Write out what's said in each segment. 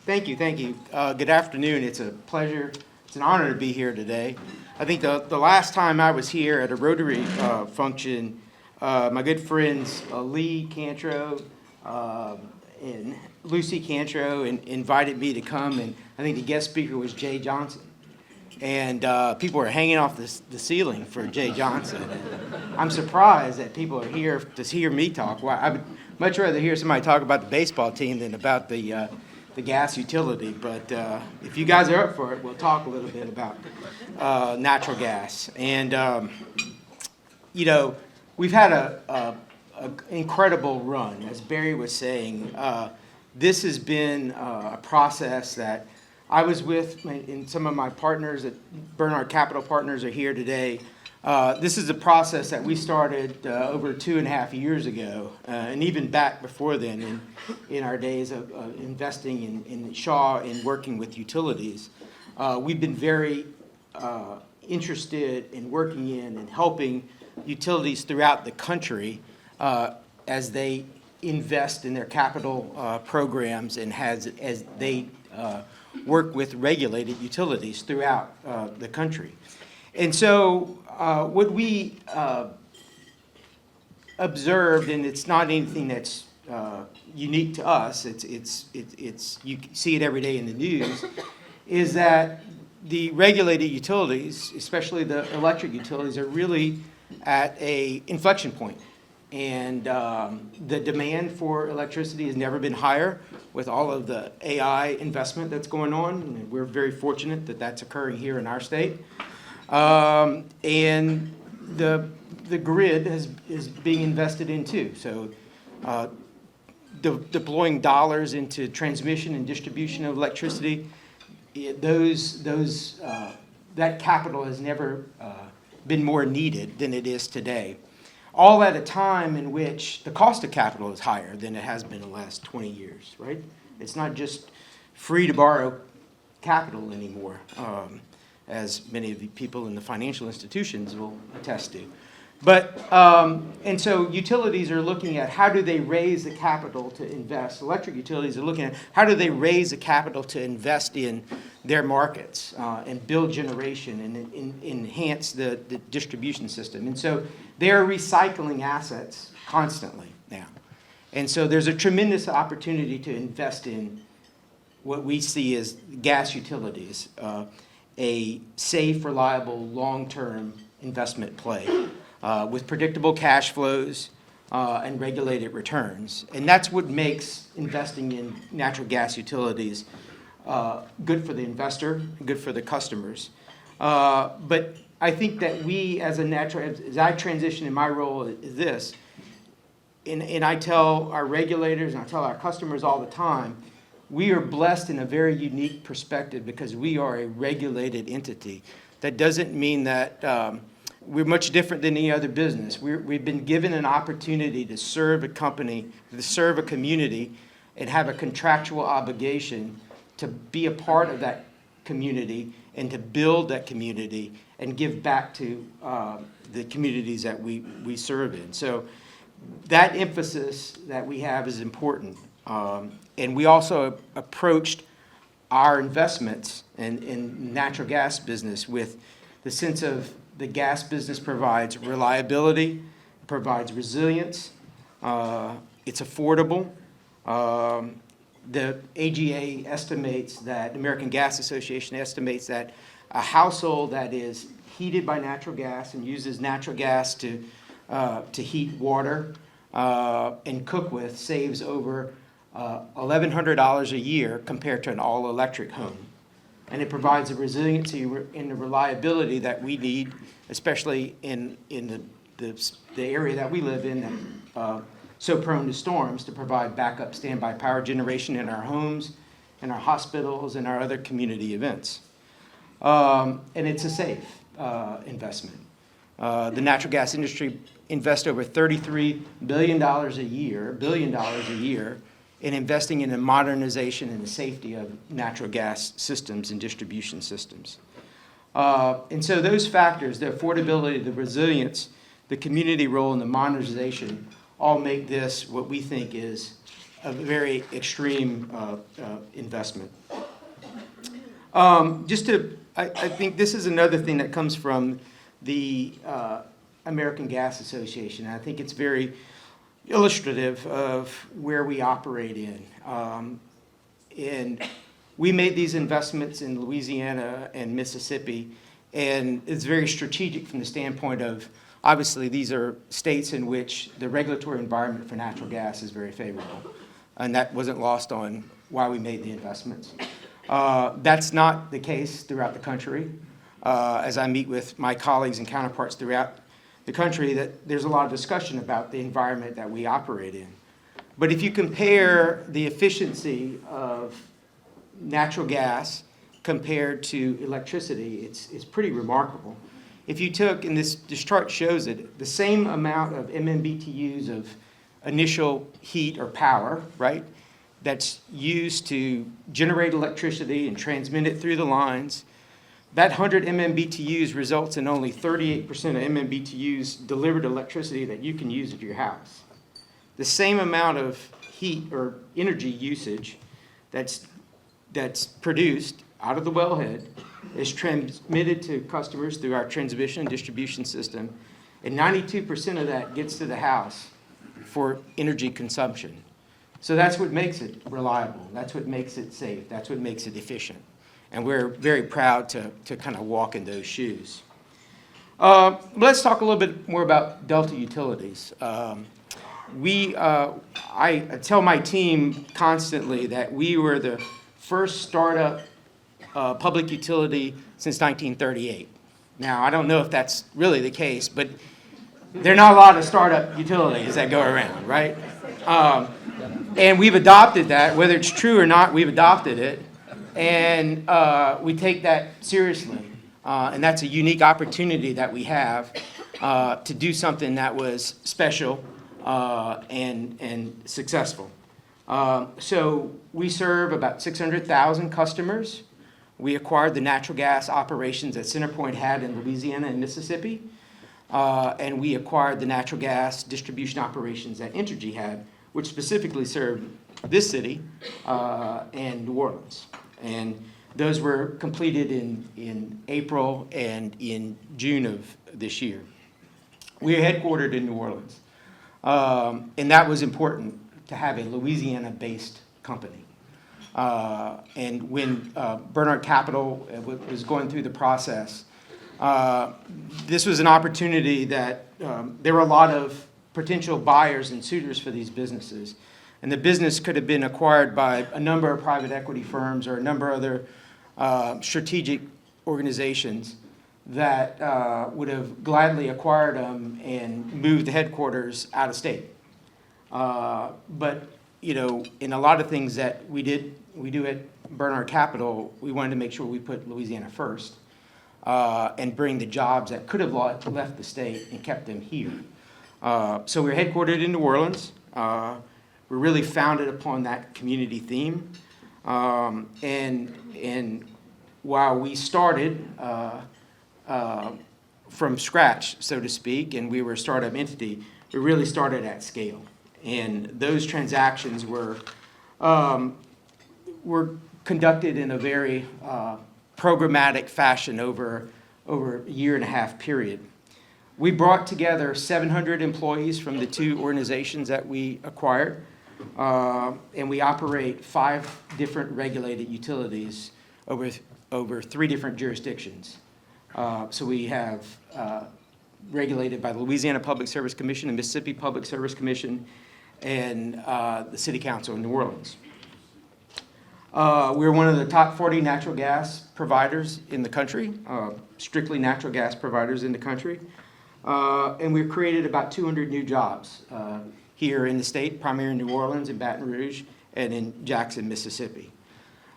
Thank you, thank you. Good afternoon. It's a pleasure, it's an honor to be here today. I think the last time I was here at a Rotary function, my good friends Lee Cantrell and Lucy Cantrell invited me to come, and I think the guest speaker was Jay Johnson. And people were hanging off the ceiling for Jay Johnson. And I'm surprised that people are here to hear me talk. Well, I would much rather hear somebody talk about the baseball team than about the gas utility. But if you guys are up for it, we'll talk a little bit about natural gas. And we've had an incredible run, as Barry was saying. This has been a process that I was with, and some of my partners at Bernard Capital Partners are here today. This is a process that we started over 2.5 years ago, and even back before then in our days of investing in Shaw and working with utilities. We've been very interested in working in and helping utilities throughout the country as they invest in their capital programs and as they work with regulated utilities throughout the country. And so what we observed, and it's not anything that's unique to us, it's you see it every day in the news, is that the regulated utilities, especially the electric utilities, are really at a inflection point. And the demand for electricity has never been higher with all of the AI investment that's going on. And we're very fortunate that that's occurring here in our state. And the grid is being invested in too. So deploying dollars into transmission and distribution of electricity, that capital has never been more needed than it is today. All at a time in which the cost of capital is higher than it has been in the last 20 years, right? It's not just free to borrow capital anymore, as many of the people in the financial institutions will attest to. But, and so utilities are looking at how do they raise the capital to invest. Electric utilities are looking at how do they raise the capital to invest in their markets and build generation and enhance the distribution system. And so they're recycling assets constantly now. And so there's a tremendous opportunity to invest in what we see as gas utilities, a safe, reliable, long-term investment play with predictable cash flows and regulated returns. And that's what makes investing in natural gas utilities good for the investor, good for the customers. But I think that we, as I transition in my role, is this, and I tell our regulators and I tell our customers all the time, we are blessed in a very unique perspective because we are a regulated entity. That doesn't mean that we're much different than any other business. We've been given an opportunity to serve a company, to serve a community, and have a contractual obligation to be a part of that community and to build that community and give back to the communities that we serve in. So that emphasis that we have is important. And we also approached our investments in natural gas business with the sense of the gas business provides reliability, provides resilience, it's affordable. The AGA estimates that, the American Gas Association estimates that a household that is heated by natural gas and uses natural gas to heat water and cook with saves over $1,100 a year compared to an all-electric home. And it provides the resiliency and the reliability that we need, especially in the area that we live in that so prone to storms, to provide backup standby power generation in our homes, in our hospitals, and our other community events. And it's a safe investment. The natural gas industry invests over $33 billion a year in investing in the modernization and the safety of natural gas systems and distribution systems. And so those factors, the affordability, the resilience, the community role, and the modernization all make this what we think is a very extreme investment. I think this is another thing that comes from the American Gas Association. I think it's very illustrative of where we operate in. And we made these investments in Louisiana and Mississippi, and it's very strategic from the standpoint of, obviously, these are states in which the regulatory environment for natural gas is very favorable. And that wasn't lost on why we made the investments. That's not the case throughout the country. As I meet with my colleagues and counterparts throughout the country, that there's a lot of discussion about the environment that we operate in. But if you compare the efficiency of natural gas compared to electricity, it's pretty remarkable. If you took, and this chart shows it, the same amount of MMBTUs of initial heat or power, right, that's used to generate electricity and transmit it through the lines, that 100 MMBTUs results in only 38% of MMBTUs delivered electricity that you can use at your house. The same amount of heat or energy usage that's produced out of the wellhead is transmitted to customers through our transmission and distribution system, and 92% of that gets to the house for energy consumption. So that's what makes it reliable. That's what makes it safe. That's what makes it efficient. And we're very proud to kind of walk in those shoes. Let's talk a little bit more about Delta Utilities. I tell my team constantly that we were the first startup public utility since 1938. Now, I don't know if that's really the case, but there are not a lot of startup utilities that go around, right? And we've adopted that. Whether it's true or not, we've adopted it. And we take that seriously. And that's a unique opportunity that we have to do something that was special and successful. So we serve about 600,000 customers. We acquired the natural gas operations that CenterPoint had in Louisiana and Mississippi. And we acquired the natural gas distribution operations that Entergy had, which specifically served this city and New Orleans. And those were completed in April and in June of this year. We are headquartered in New Orleans. And that was important to have a Louisiana-based company. And when Bernard Capital was going through the process, this was an opportunity that there were a lot of potential buyers and suitors for these businesses. And the business could have been acquired by a number of private equity firms or a number of other strategic organizations that would have gladly acquired them and moved the headquarters out of state. But, you know, in a lot of things that we do at Bernard Capital, we wanted to make sure we put Louisiana first and bring the jobs that could have left the state and kept them here. So we're headquartered in New Orleans. We're really founded upon that community theme. And while we started from scratch, so to speak, and we were a startup entity, we really started at scale. And those transactions were conducted in a very programmatic fashion over a year and a half period. We brought together 700 employees from the two organizations that we acquired, and we operate 5 different regulated utilities over 3 different jurisdictions. So we have regulated by the Louisiana Public Service Commission and Mississippi Public Service Commission and the City Council in New Orleans. We're one of the top 40 natural gas providers in the country, strictly natural gas providers in the country. And we've created about 200 new jobs here in the state, primarily in New Orleans and Baton Rouge and in Jackson, Mississippi.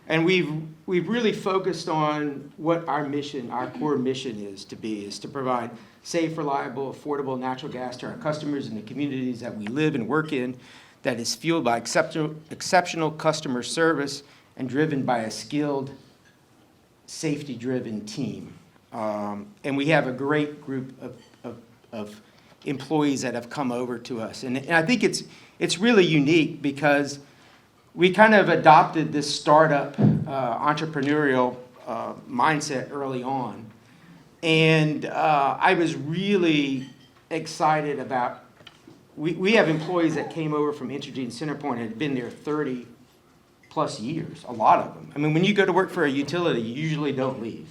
And we've really focused on what our mission, our core mission is to provide safe, reliable, affordable natural gas to our customers in the communities that we live and work in, that is fueled by exceptional customer service and driven by a skilled, safety-driven team. And we have a great group of employees that have come over to us. And I think it's really unique because we kind of adopted this startup entrepreneurial mindset early on. And I was really excited about, we have employees that came over from Entergy and CenterPoint and had been there 30 plus years, a lot of them. I mean, when you go to work for a utility, you usually don't leave.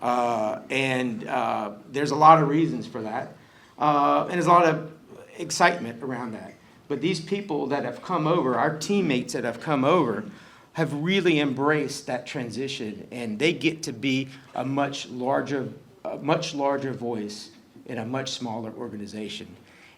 There's a lot of reasons for that. And there's a lot of excitement around that. But these people that have come over, our teammates that have come over, have really embraced that transition, and they get to be a much larger voice in a much smaller organization.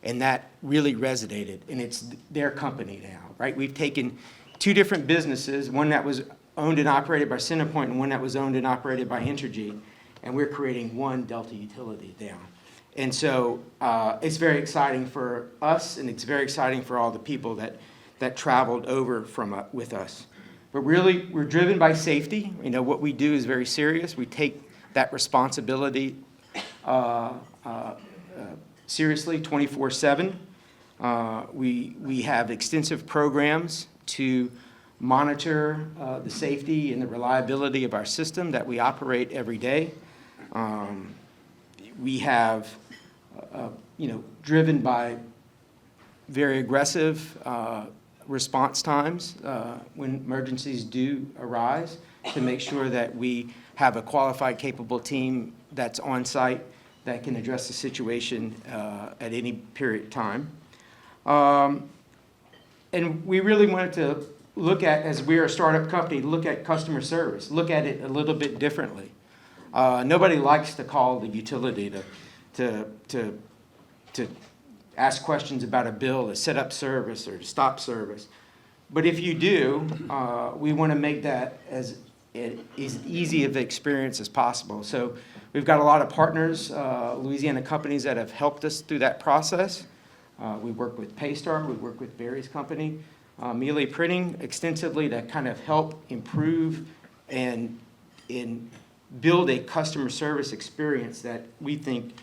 And that really resonated, and it's their company now, right? We've taken two different businesses, one that was owned and operated by CenterPoint and one that was owned and operated by Entergy, and we're creating one Delta utility now. And so it's very exciting for us, and it's very exciting for all the people that traveled over with us. But really, we're driven by safety. You know, what we do is very serious. We take that responsibility seriously 24/7. We have extensive programs to monitor the safety and the reliability of our system that we operate every day. We have, driven by very aggressive response times when emergencies do arise, to make sure that we have a qualified, capable team that's on site that can address the situation at any period of time. And we really wanted to look at, as we're a startup company, look at customer service, look at it a little bit differently. Nobody likes to call the utility to ask questions about a bill, to set up service, or to stop service. But if you do, we want to make that as easy of an experience as possible. So we've got a lot of partners, Louisiana companies that have helped us through that process. We work with Paystar, we work with Barry's company, Mealy Printing, extensively to kind of help improve and build a customer service experience that we think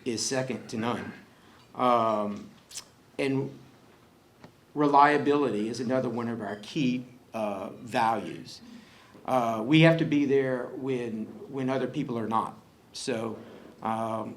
is second to none. And reliability is another one of our key values. We have to be there when other people are not. So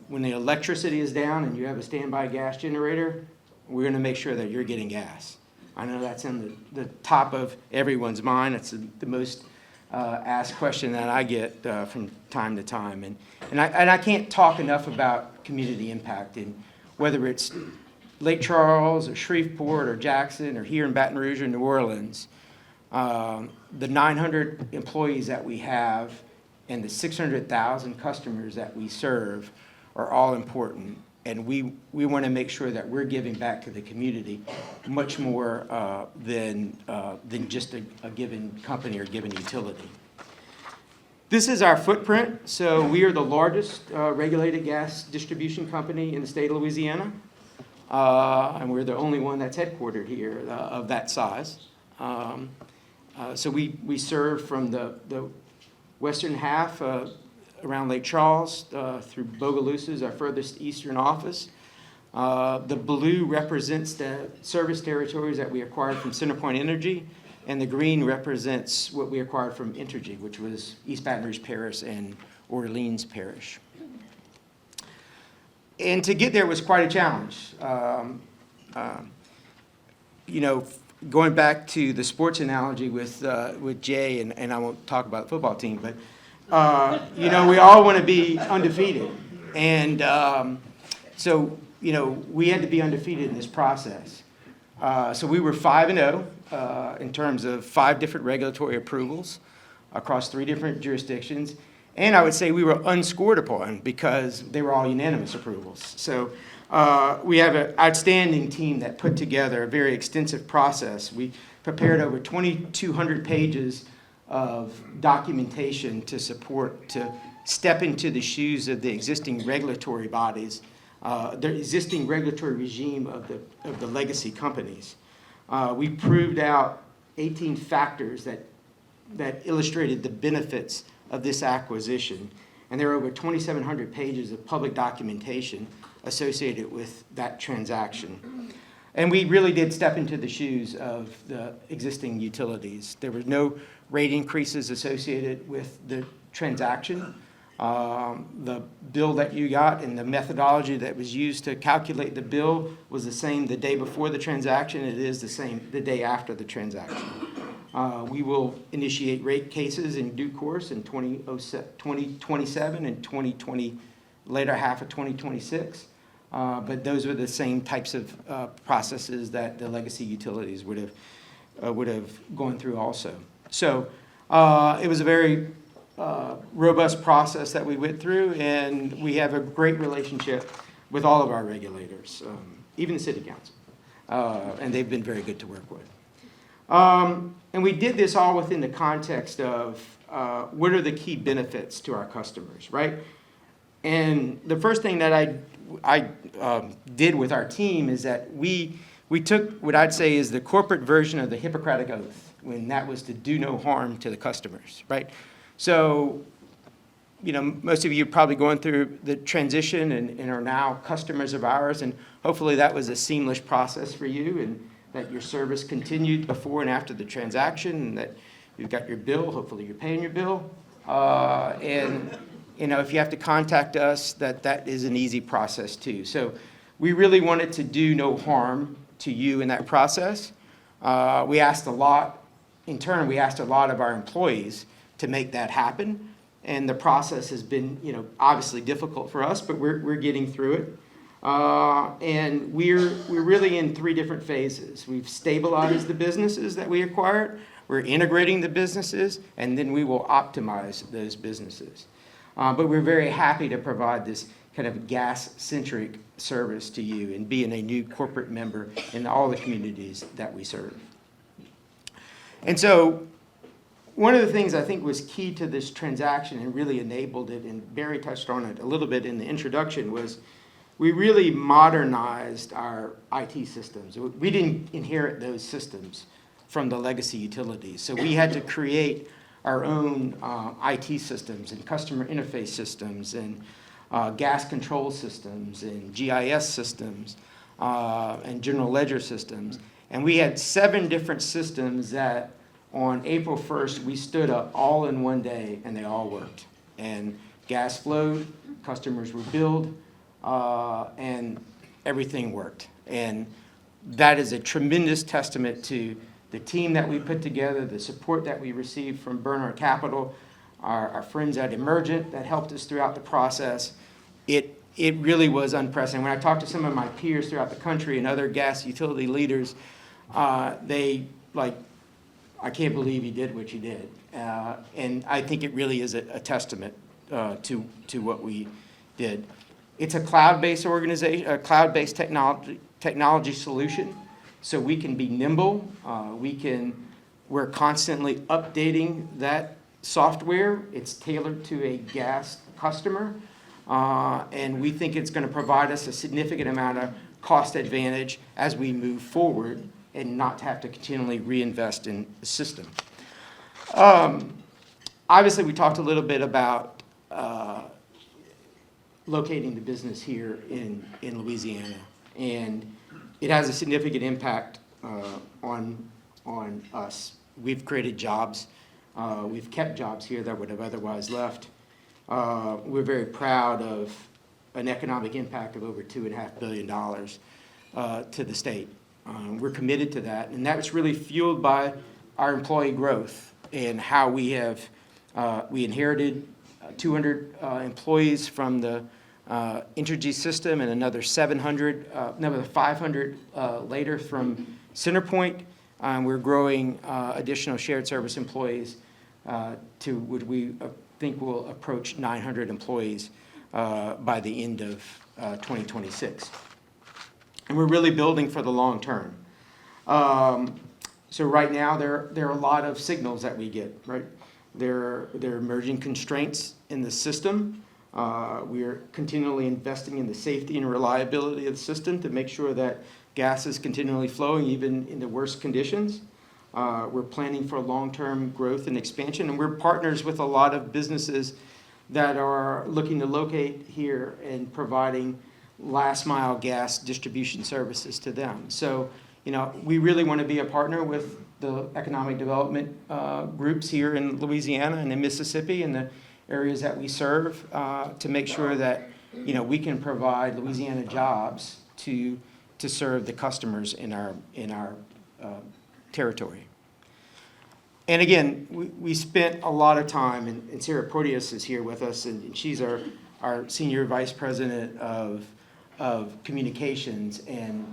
when the electricity is down and you have a standby gas generator, we're going to make sure that you're getting gas. I know that's in the top of everyone's mind. It's the most asked question that I get from time to time. And I can't talk enough about community impact, and whether it's Lake Charles or Shreveport or Jackson or here in Baton Rouge or New Orleans, the 900 employees that we have and the 600,000 customers that we serve are all important. And we want to make sure that we're giving back to the community much more than just a given company or given utility. This is our footprint. So we are the largest regulated gas distribution company in the state of Louisiana. And we're the only one that's headquartered here of that size. So we serve from the western half around Lake Charles through Bogalusa is our furthest eastern office. The blue represents the service territories that we acquired from CenterPoint Energy, and the green represents what we acquired from Entergy, which was East Baton Rouge Parish and Orleans Parish. And to get there was quite a challenge. Going back to the sports analogy with Jay, and I won't talk about the football team, but we all want to be undefeated. And so we had to be undefeated in this process. So we were 5-0 in terms of 5 different regulatory approvals across 3 different jurisdictions. And I would say we were unscored upon because they were all unanimous approvals. So we have an outstanding team that put together a very extensive process. We prepared over 2,200 pages of documentation to step into the shoes of the existing regulatory bodies, the existing regulatory regime of the legacy companies. We proved out 18 factors that illustrated the benefits of this acquisition, and there are over 2,700 pages of public documentation associated with that transaction. And we really did step into the shoes of the existing utilities. There were no rate increases associated with the transaction. The bill that you got and the methodology that was used to calculate the bill was the same the day before the transaction. It is the same the day after the transaction. We will initiate rate cases in due course in 2027 and 2020, later half of 2026. But those were the same types of processes that the legacy utilities would have gone through also. So it was a very robust process that we went through, and we have a great relationship with all of our regulators, even the city council, and they've been very good to work with. And we did this all within the context of what are the key benefits to our customers, right? And the first thing that I did with our team is that we took what I'd say is the corporate version of the Hippocratic Oath, when that was to do no harm to the customers, right? So, you know, most of you are probably going through the transition and are now customers of ours, and hopefully that was a seamless process for you, and that your service continued before and after the transaction, and that you've got your bill, hopefully you're paying your bill. And, you know, if you have to contact us, that is an easy process too. So we really wanted to do no harm to you in that process. We asked a lot, in turn, we asked a lot of our employees to make that happen. And the process has been, you know, obviously difficult for us, but we're getting through it. And we're really in three different phases. We've stabilized the businesses that we acquired, we're integrating the businesses, and then we will optimize those businesses. But we're very happy to provide this kind of gas-centric service to you and being a new corporate member in all the communities that we serve. And so one of the things I think was key to this transaction and really enabled it, and Barry touched on it a little bit in the introduction, was we really modernized our IT systems. We didn't inherit those systems from the legacy utilities. So we had to create our own IT systems and customer interface systems and gas control systems and GIS systems and general ledger systems. And we had 7 different systems that on April 1st, we stood up all in one day, and they all worked. And gas flowed, customers were billed, and everything worked. And that is a tremendous testament to the team that we put together, the support that we received from Bernard Capital, our friends at Emergent that helped us throughout the process. It really was unprecedented. When I talked to some of my peers throughout the country and other gas utility leaders, they like, I can't believe you did what you did. And I think it really is a testament to what we did. It's a cloud-based organization, a cloud-based technology solution, so we can be nimble. We're constantly updating that software. It's tailored to a gas customer, and we think it's going to provide us a significant amount of cost advantage as we move forward and not have to continually reinvest in the system. Obviously, we talked a little bit about locating the business here in Louisiana, and it has a significant impact on us. We've created jobs. We've kept jobs here that would have otherwise left. We're very proud of an economic impact of over $2.5 billion to the state. We're committed to that, and that's really fueled by our employee growth and how we inherited 200 employees from the Entergy system and another 500 later from CenterPoint. We're growing additional shared service employees to what we think will approach 900 employees by the end of 2026. And we're really building for the long term. So right now there are a lot of signals that we get, right? There are emerging constraints in the system. We are continually investing in the safety and reliability of the system to make sure that gas is continually flowing even in the worst conditions. We're planning for long-term growth and expansion, and we're partners with a lot of businesses that are looking to locate here and providing last mile gas distribution services to them. So, we really want to be a partner with the economic development groups here in Louisiana and in Mississippi and the areas that we serve to make sure that, we can provide Louisiana jobs to serve the customers in our territory. And again, we spent a lot of time, and Sarah Porteous is here with us, and she's our Senior Vice President of Communications, and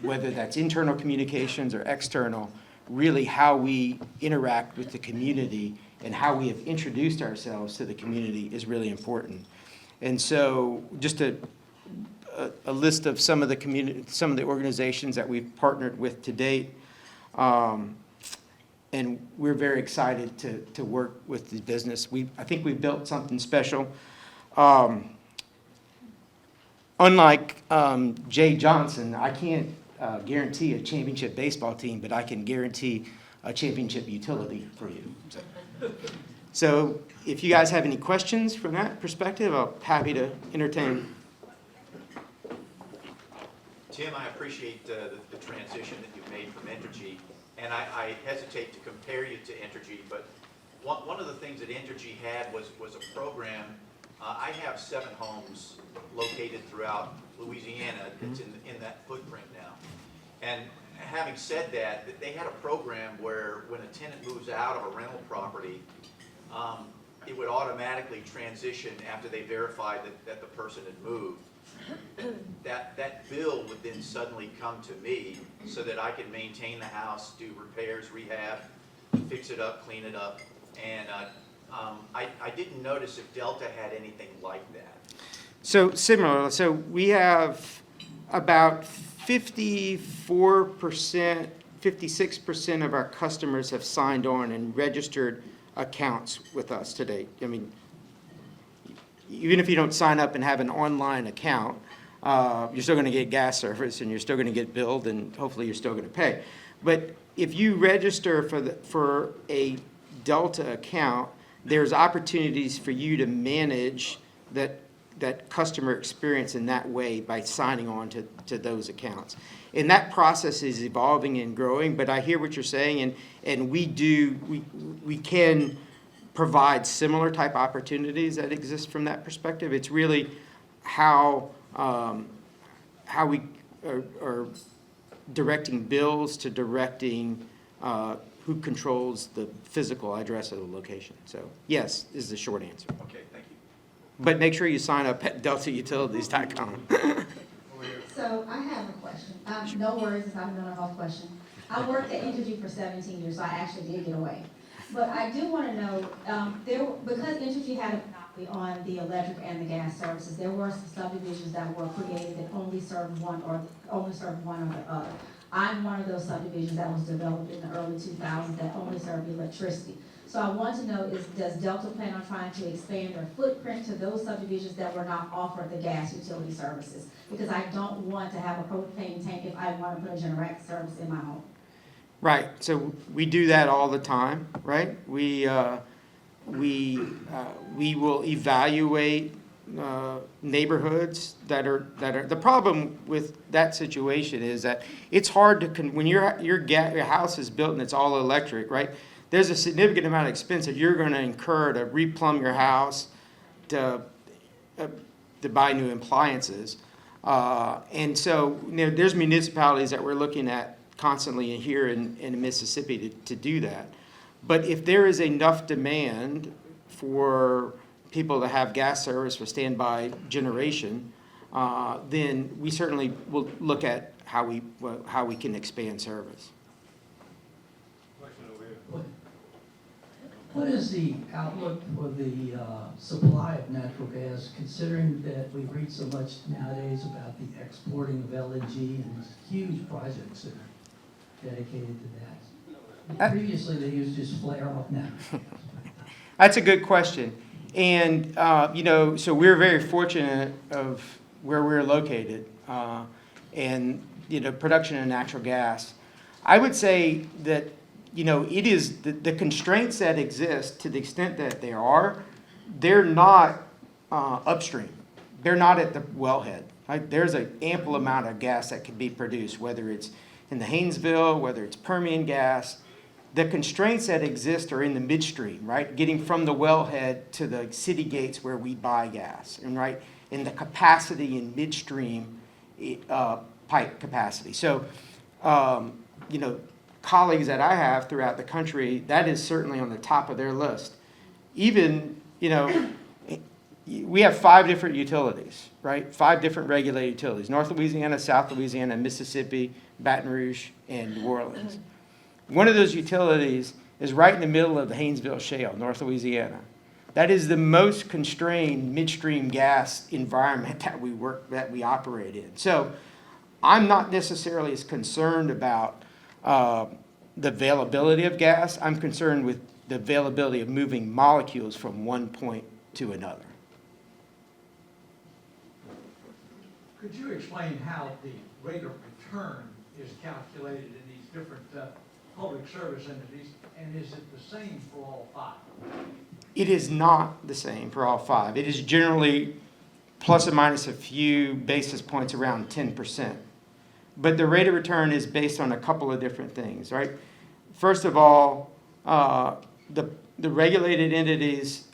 whether that's internal communications or external, really how we interact with the community and how we have introduced ourselves to the community is really important. And so just a list of some of the organizations that we've partnered with to date. And we're very excited to work with the business. I think we've built something special. Unlike Jay Johnson, I can't guarantee a championship baseball team, but I can guarantee a championship utility for you. So if you guys have any questions from that perspective, I'm happy to entertain. Tim, I appreciate the transition that you've made from Entergy, and I hesitate to compare you to Entergy, but one of the things that Entergy had was a program. I have 7 homes located throughout Louisiana that's in that footprint now. And having said that, they had a program where when a tenant moves out of a rental property, it would automatically transition after they verified that the person had moved. That bill would then suddenly come to me so that I could maintain the house, do repairs, rehab, fix it up, clean it up. And I didn't notice if Delta had anything like that. So similar. So we have about 54%, 56% of our customers have signed on and registered accounts with us today. I mean, even if you don't sign up and have an online account, you're still going to get gas service and you're still going to get billed and hopefully you're still going to pay. But if you register for a Delta account, there's opportunities for you to manage that customer experience in that way by signing on to those accounts. And that process is evolving and growing, but I hear what you're saying, and we can provide similar type opportunities that exist from that perspective. It's really how we are directing bills to directing who controls the physical address of the location. So yes is the short answer. Okay, thank you. But make sure you sign up at deltautilities.com. So I have a question. No worries, it's not a mental health question. I worked at Entergy for 17 years, so I actually did get away. But I do want to know, because Entergy had a monopoly on the electric and the gas services, there were some subdivisions that were created that only served one or the other. I'm one of those subdivisions that was developed in the early 2000s that only served electricity. So I want to know, does Delta plan on trying to expand their footprint to those subdivisions that were not offered the gas utility services? Because I don't want to have a propane tank if I want to put a generator service in my home. Right. So we do that all the time, right? We will evaluate neighborhoods that are. The problem with that situation is that it's hard to when your house is built and it's all electric, right? There's a significant amount of expense that you're going to incur to replumb your house, to buy new appliances, and so there's municipalities that we're looking at constantly here in Mississippi to do that. But if there is enough demand for people to have gas service for standby generation, then we certainly will look at how we can expand service. What is the outlook for the supply of natural gas, considering that we've read so much nowadays about the exporting of LNG and these huge projects that are dedicated to that? Previously, they used to just flare off now. That's a good question. And, so we're very fortunate of where we're located and, production of natural gas. I would say that, it is the constraints that exist, to the extent that they're not upstream. They're not at the wellhead. Right? There's an ample amount of gas that can be produced, whether it's in the Haynesville, whether it's Permian gas. The constraints that exist are in the midstream, right? Getting from the wellhead to the city gates where we buy gas, and right, in the capacity in midstream pipe capacity. So, colleagues that I have throughout the country, that is certainly on the top of their list. Even, we have 5 different utilities, right? 5 different regulated utilities: North Louisiana, South Louisiana, Mississippi, Baton Rouge, and New Orleans. One of those utilities is right in the middle of the Haynesville Shale, North Louisiana. That is the most constrained midstream gas environment that we operate in. So I'm not necessarily as concerned about the availability of gas. I'm concerned with the availability of moving molecules from one point to another. Could you explain how the rate of return is calculated in these different public service entities, and is it the same for all 5? It is not the same for all 5. It is generally plus or minus a few basis points, around 10%. But the rate of return is based on a couple of different things, right? First of all, the regulated entities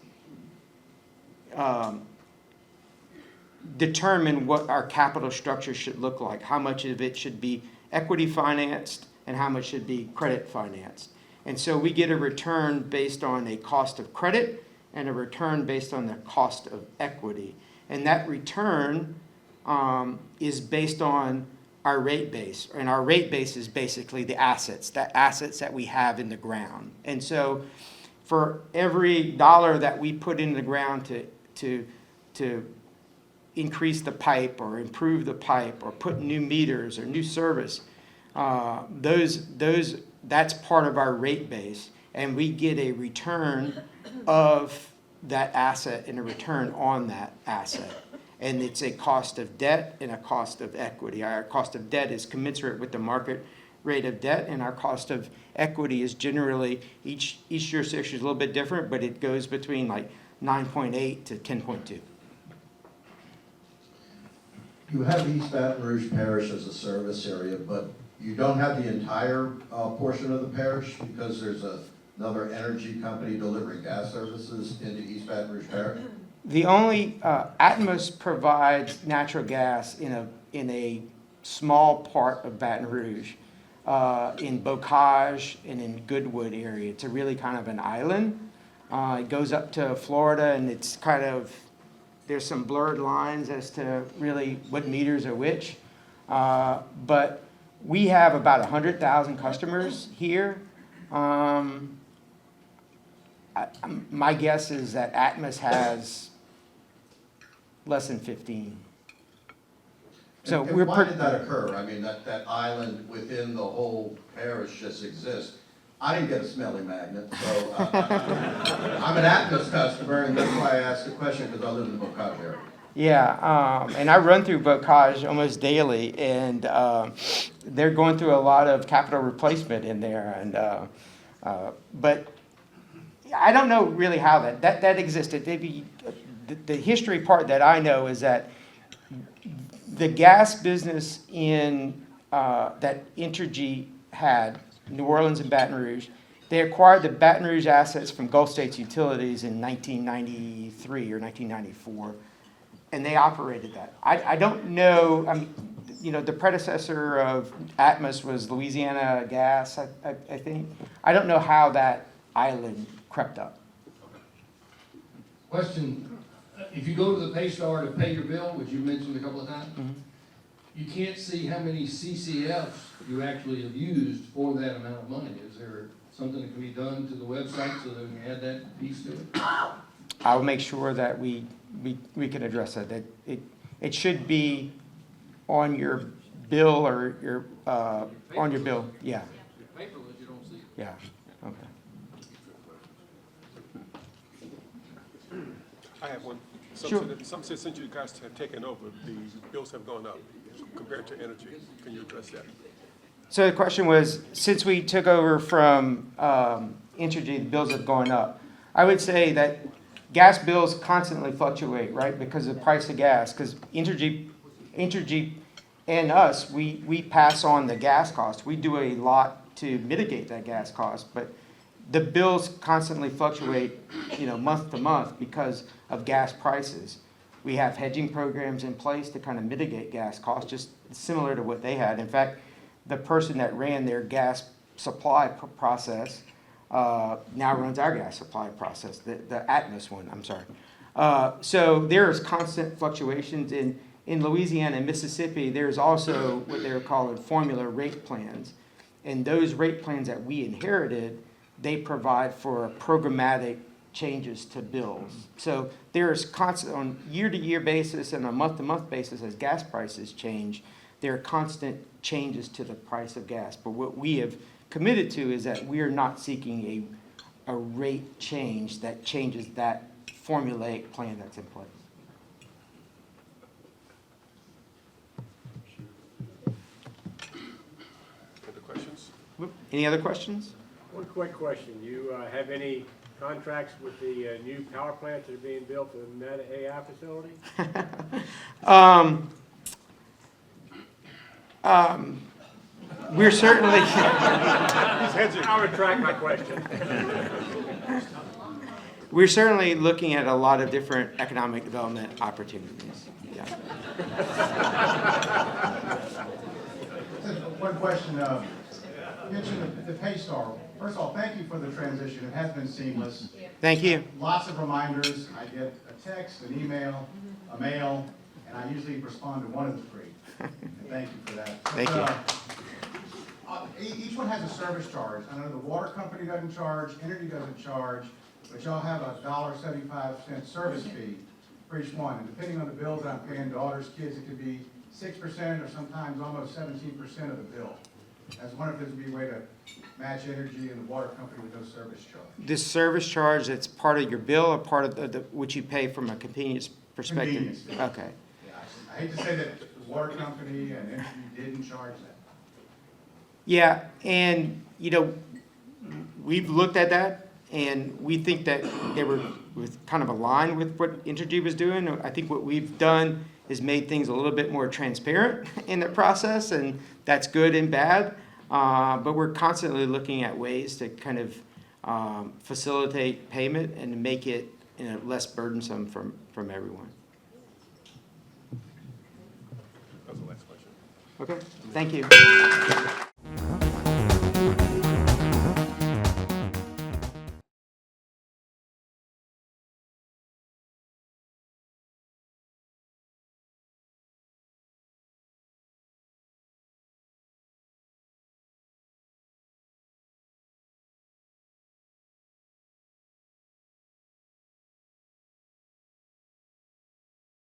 determine what our capital structure should look like, how much of it should be equity financed and how much should be credit financed. And so we get a return based on a cost of credit and a return based on the cost of equity. And that return is based on our rate base. And our rate base is basically the assets that we have in the ground. And so for every dollar that we put in the ground to increase the pipe or improve the pipe or put new meters or new service, that's part of our rate base, and we get a return of that asset and a return on that asset. And it's a cost of debt and a cost of equity. Our cost of debt is commensurate with the market rate of debt, and our cost of equity is generally, each jurisdiction is a little bit different, but it goes between like 9.8 to 10.2. You have East Baton Rouge Parish as a service area, but you don't have the entire portion of the parish because there's another energy company delivering gas services into East Baton Rouge Parish? The only, Atmos provides natural gas in a small part of Baton Rouge, in Poche and in Goodwood area. It's a really kind of an island. It goes up to Florida, and it's kind of, there's some blurred lines as to really what meters are which. But we have about 100,000 customers here. My guess is that Atmos has less than 15. So And why did that occur? I mean, that island within the whole parish just exists. I didn't get a smelling magnet, so I'm an Atmos customer, and that's why I asked the question, because I live in the Poche area. Yeah, and I run through Poche almost daily, and they're going through a lot of capital replacement in there, and but I don't know really how that existed. Maybe the history part that I know is that the gas business in that Entergy had, New Orleans and Baton Rouge, they acquired the Baton Rouge assets from Gulf States Utilities in 1993 or 1994, and they operated that. I don't know, the predecessor of Atmos was Louisiana Gas, I think. I don't know how that island crept up. Question, if you go to the Paystar to pay your bill, which you mentioned a couple of times, you can't see how many CCFs you actually have used for that amount of money. Is there something that can be done to the website so that we can add that piece to it? I'll make sure that we can address that. That it should be on your bill or your on your bill. Yeah. Paperless, you don't see it. Yeah. Okay. I have one. Sure. Since you guys have taken over, the bills have gone up compared to energy. Can you address that? So the question was, since we took over from Entergy, the bills have gone up. I would say that gas bills constantly fluctuate, right, because of the price of gas. Because Entergy Entergy and us, we pass on the gas cost. We do a lot to mitigate that gas cost, but the bills constantly fluctuate, month to month because of gas prices. We have hedging programs in place to kind of mitigate gas costs, just similar to what they had. In fact, the person that ran their gas supply process now runs our gas supply process, the Atmos one, I'm sorry. So there's constant fluctuations in Louisiana and Mississippi. There's also what they're calling formula rate plans. And those rate plans that we inherited, they provide for programmatic changes to bills. So there's constant, on year-to-year basis and a month-to-month basis as gas prices change, there are constant changes to the price of gas. But what we have committed to is that we are not seeking a rate change that changes that formulaic plan that's in place. Other questions? Any other questions? One quick question. You have any contracts with the new power plants that are being built for the Meta AI facility? We're certainly, I'll retract my question. we're certainly looking at a lot of different economic development opportunities. Yeah. One question, you mentioned the pay star. First of all, thank you for the transition. It has been seamless. Thank you. Lots of reminders. I get a text, an email, a mail, and I usually respond to one of the three. And thank you for that. Thank you. Each one has a service charge. I know the water company doesn't charge, energy doesn't charge, but y'all have a $1.75 service fee for each one. And depending on the bills I'm paying, daughters, kids, it could be 6% or sometimes almost 17% of the bill. I was wondering if there's be a way to match energy and the water company with those service charge. This service charge, that's part of your bill or part of the what you pay from a convenience perspective? Convenience fee. Okay. Yeah, I hate to say that the water company and energy didn't charge that. Yeah, and, we've looked at that, and we think that they were kind of aligned with what Entergy was doing. I think what we've done is made things a little bit more transparent in the process, and that's good and bad. But we're constantly looking at ways to kind of facilitate payment and make it less burdensome from everyone. That was the last question. Okay, thank you.